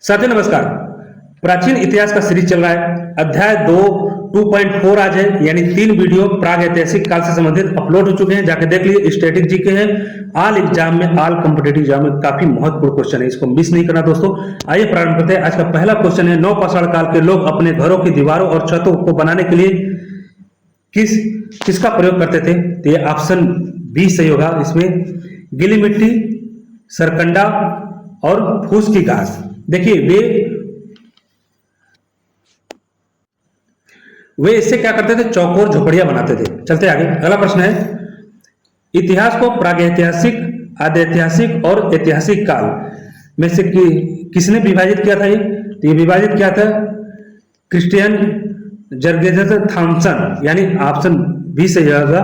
साथियों नमस्कार। प्राचीन इतिहास का सीरीज चल रहा है। अध्याय 2.4 आज है, यानी 3 वीडियो प्राग ऐतिहासिक काल से संबंधित अपलोड हो चुके हैं। जाके देख लीजिए। स्टैटिक जीके है, ऑल एग्जाम में, ऑल कॉम्पिटेटिव एग्जाम में काफी महत्वपूर्ण क्वेश्चन है, इसको मिस नहीं करना दोस्तों। आइए प्रारंभ करते हैं। आज का पहला क्वेश्चन है, नवपाषाण काल के लोग अपने घरों की दीवारों और छतों को बनाने के लिए किसका प्रयोग करते थे? तो ये ऑप्शन बी सही होगा। इसमें गीली मिट्टी, सरकंडा और फूस की घास। देखिए वे इससे क्या करते थे? चौकोर झोपड़ियां बनाते थे। चलते आगे। अगला प्रश्न है, इतिहास को प्रागैतिहासिक, आद्यैतिहासिक और ऐतिहासिक काल में से किसने विभाजित किया था? तो ये विभाजित किया था क्रिस्टियन जर्गेस थॉमसन, यानी ऑप्शन बी सही होगा।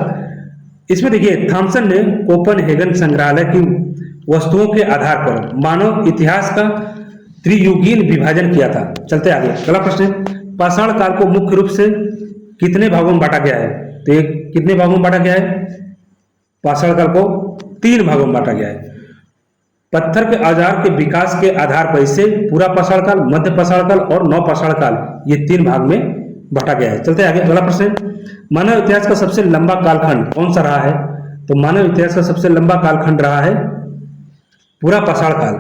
इसमें देखिए, थॉमसन ने कोपनहेगन संग्रहालय की वस्तुओं के आधार पर मानव इतिहास का त्रियुगीन विभाजन किया था। चलते आगे। अगला प्रश्न है, पाषाण काल को मुख्य रूप से कितने भागों में बांटा गया है? तो ये कितने भागों में बांटा गया है? पाषाण काल को 3 भागों में बांटा गया है। पत्थर के औजार के विकास के आधार पर इसे पूरा पाषाण काल, मध्य पाषाण काल और नवपाषाण काल, ये 3 भाग में बांटा गया है। चलते आगे। अगला प्रश्न है, मानव इतिहास का सबसे लंबा कालखंड कौन सा रहा है? तो मानव इतिहास का सबसे लंबा कालखंड रहा है पूरा पाषाण काल।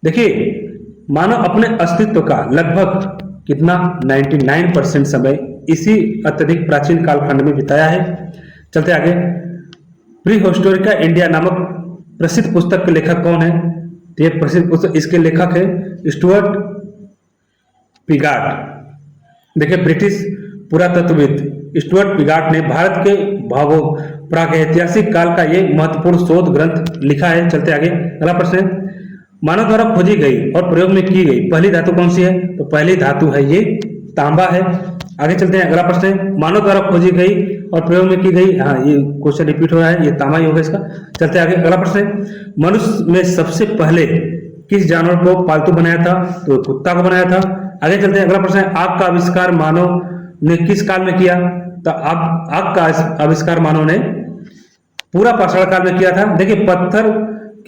देखिए, मानव अपने अस्तित्व का लगभग कितना 99% समय इसी अत्यधिक प्राचीन कालखंड में बिताया है। चलते आगे। प्री हिस्टोरिका इंडिया नामक प्रसिद्ध पुस्तक के लेखक कौन है? तो ये प्रसिद्ध पुस्तक, इसके लेखक है स्टुअर्ट पिगाट। देखिए, ब्रिटिश पुरातत्वविद स्टुअर्ट पिगाट ने भारत के प्रागैतिहासिक काल का ये महत्वपूर्ण शोध ग्रंथ लिखा है। चलते आगे। अगला प्रश्न है, मानव द्वारा खोजी गई और प्रयोग में की गई पहली धातु कौन सी है? तो पहली धातु है ये तांबा है। आगे चलते हैं। अगला प्रश्न है, मानव द्वारा खोजी गई और प्रयोग में की गई, हाँ ये क्वेश्चन रिपीट हो रहा है, ये तांबा ही होगा इसका। चलते आगे। अगला प्रश्न है, मनुष्य में सबसे पहले किस जानवर को पालतू बनाया था? तो कुत्ता को बनाया था। आगे चलते हैं। अगला प्रश्न है, आग का आविष्कार मानव ने किस काल में किया? तो आग का आविष्कार मानव ने पूरा पाषाण काल में किया था। देखिए, पत्थर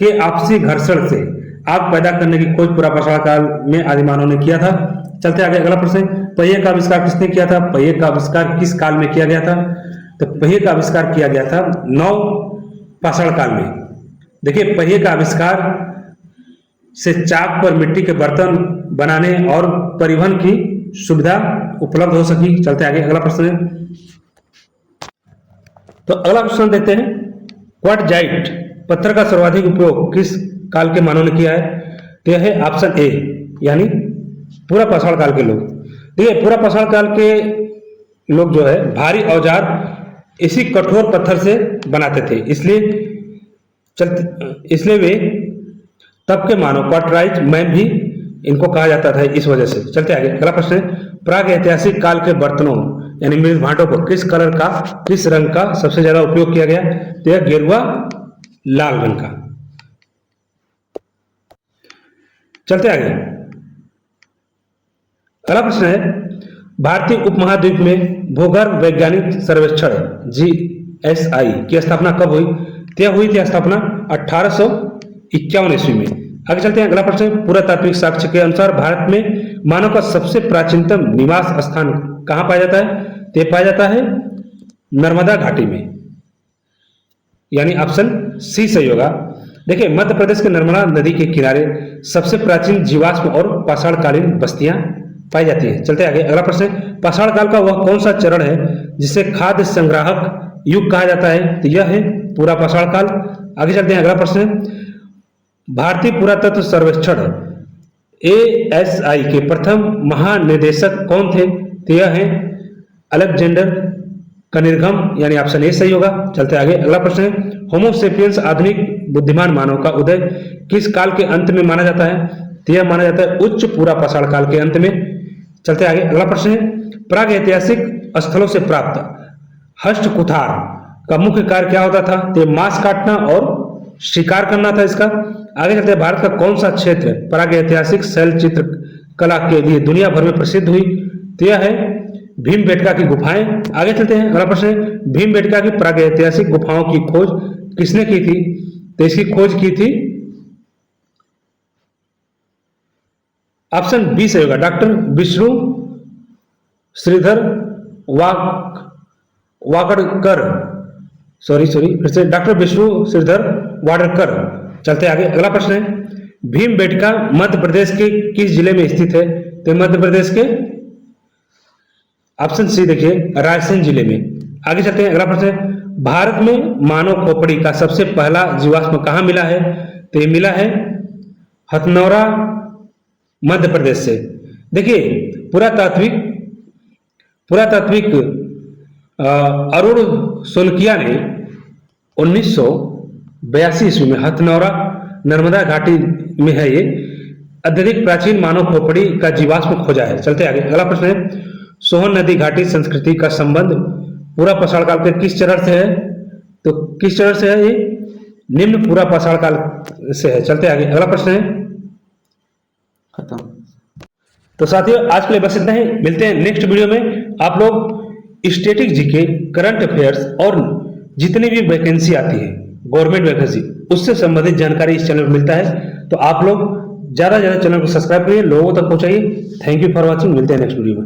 के आपसी घर्षण से आग पैदा करने की खोज पूरा पाषाण काल में आदिमानव ने किया था। चलते आगे। अगला प्रश्न है, पहिए का आविष्कार किसने किया था? पहिए का आविष्कार किस काल में किया गया था? तो पहिए का आविष्कार किया गया था नव पाषाण काल में। देखिए, पहिए का आविष्कार से चाक पर मिट्टी के बर्तन बनाने और परिवहन की सुविधा उपलब्ध हो सकी। चलते आगे। अगला प्रश्न है, तो अगला प्रश्न देते हैं, क्वार्टजाइट पत्थर का सर्वाधिक उपयोग किस काल के मानव ने किया है? तो यह है ऑप्शन ए, यानी पूरा पाषाण काल के लोग। देखिए, पूरा पाषाण काल के लोग जो है भारी औजार इसी कठोर पत्थर से बनाते थे, इसलिए वे तब के मानव क्वार्टराइट मैन भी इनको कहा जाता था इस वजह से। चलते आगे। अगला प्रश्न है, प्राग ऐतिहासिक काल के बर्तनों यानी मृत भांडों को किस रंग का सबसे ज्यादा उपयोग किया गया? तो यह गेरुआ लाल रंग का। चलते आगे। अगला प्रश्न है, भारतीय उपमहाद्वीप में भूगर्भ वैज्ञानिक सर्वेक्षण GSI की स्थापना कब हुई? यह हुई थी स्थापना 1851 ईस्वी में। आगे चलते हैं। अगला प्रश्न है, पुरातात्विक साक्ष्य के अनुसार भारत में मानव का सबसे प्राचीनतम निवास स्थान कहां पाया जाता है? तो पाया जाता है नर्मदा घाटी में, यानी ऑप्शन सी सही होगा। देखिए, मध्य प्रदेश के नर्मदा नदी के किनारे सबसे प्राचीन जीवाश्म और पाषाणकालीन बस्तियां पाई जाती हैं। चलते आगे। अगला प्रश्न है, पाषाण काल का वह कौन सा चरण है जिसे खाद्य संग्राहक युग कहा जाता है? तो यह है पूरा पाषाण काल। आगे चलते हैं। अगला प्रश्न है, भारतीय पुरातत्व सर्वेक्षण ASI के प्रथम महानिदेशक कौन थे? तो यह है अलेक्जेंडर कनिंघम, यानी ऑप्शन ए सही होगा। चलते आगे। अगला प्रश्न है, होमो सेपियंस आधुनिक बुद्धिमान मानव का उदय किस काल के अंत में माना जाता है? तो यह माना जाता है उच्च पूरा पाषाण काल के अंत में। चलते आगे। अगला प्रश्न है, प्राग ऐतिहासिक स्थलों से प्राप्त हस्तकुठार का मुख्य कार्य क्या होता था? तो मांस काटना और शिकार करना था इसका। आगे चलते हैं, भारत का कौन सा क्षेत्र प्राग ऐतिहासिक शैल चित्र कला के लिए दुनिया भर में प्रसिद्ध हुई? तो यह है भीमबेटका की गुफाएं। आगे चलते हैं। अगला प्रश्न है, भीमबेटका की प्राग ऐतिहासिक गुफाओं की खोज किसने की थी? तो इसकी खोज की थी ऑप्शन बी सही होगा, डॉक्टर विष्णु श्रीधर वाकड़कर, सॉरी फिर से डॉक्टर विष्णु श्रीधर वाडकर। चलते आगे, अगला प्रश्न है, भीमबेटका मध्य प्रदेश के किस जिले में स्थित है? तो मध्य प्रदेश के ऑप्शन सी देखिए रायसेन जिले में। आगे चलते हैं, अगला प्रश्न है, भारत में मानव खोपड़ी का सबसे पहला जीवाश्म कहाँ मिला है? तो ये मिला है हथनौरा मध्य प्रदेश से। देखिए पुरातात्विक अरुण सोलकिया ने 1982 ईस्वी में हथनौरा नर्मदा घाटी में है ये अत्यधिक प्राचीन मानव खोपड़ी का जीवाश्म खोजा है। चलते आगे, अगला प्रश्न है, सोहन नदी घाटी संस्कृति का संबंध पूरा पाषाण काल के किस चरण से है? तो किस चरण से है ये? निम्न पूरा पाषाण काल से है। चलते आगे, अगला प्रश्न है, खत्म। तो साथियों आज के लिए बस इतना ही, मिलते हैं नेक्स्ट वीडियो में। आप लोग स्टैटिक जीके, करंट अफेयर्स और जितनी भी वैकेंसी आती है गवर्नमेंट वैकेंसी, उससे संबंधित जानकारी इस चैनल पर मिलता है। तो आप लोग ज्यादा चैनल को सब्सक्राइब करिए, लोगों तक पहुंचाइए। थैंक यू फॉर वॉचिंग, मिलते हैं नेक्स्ट वीडियो में।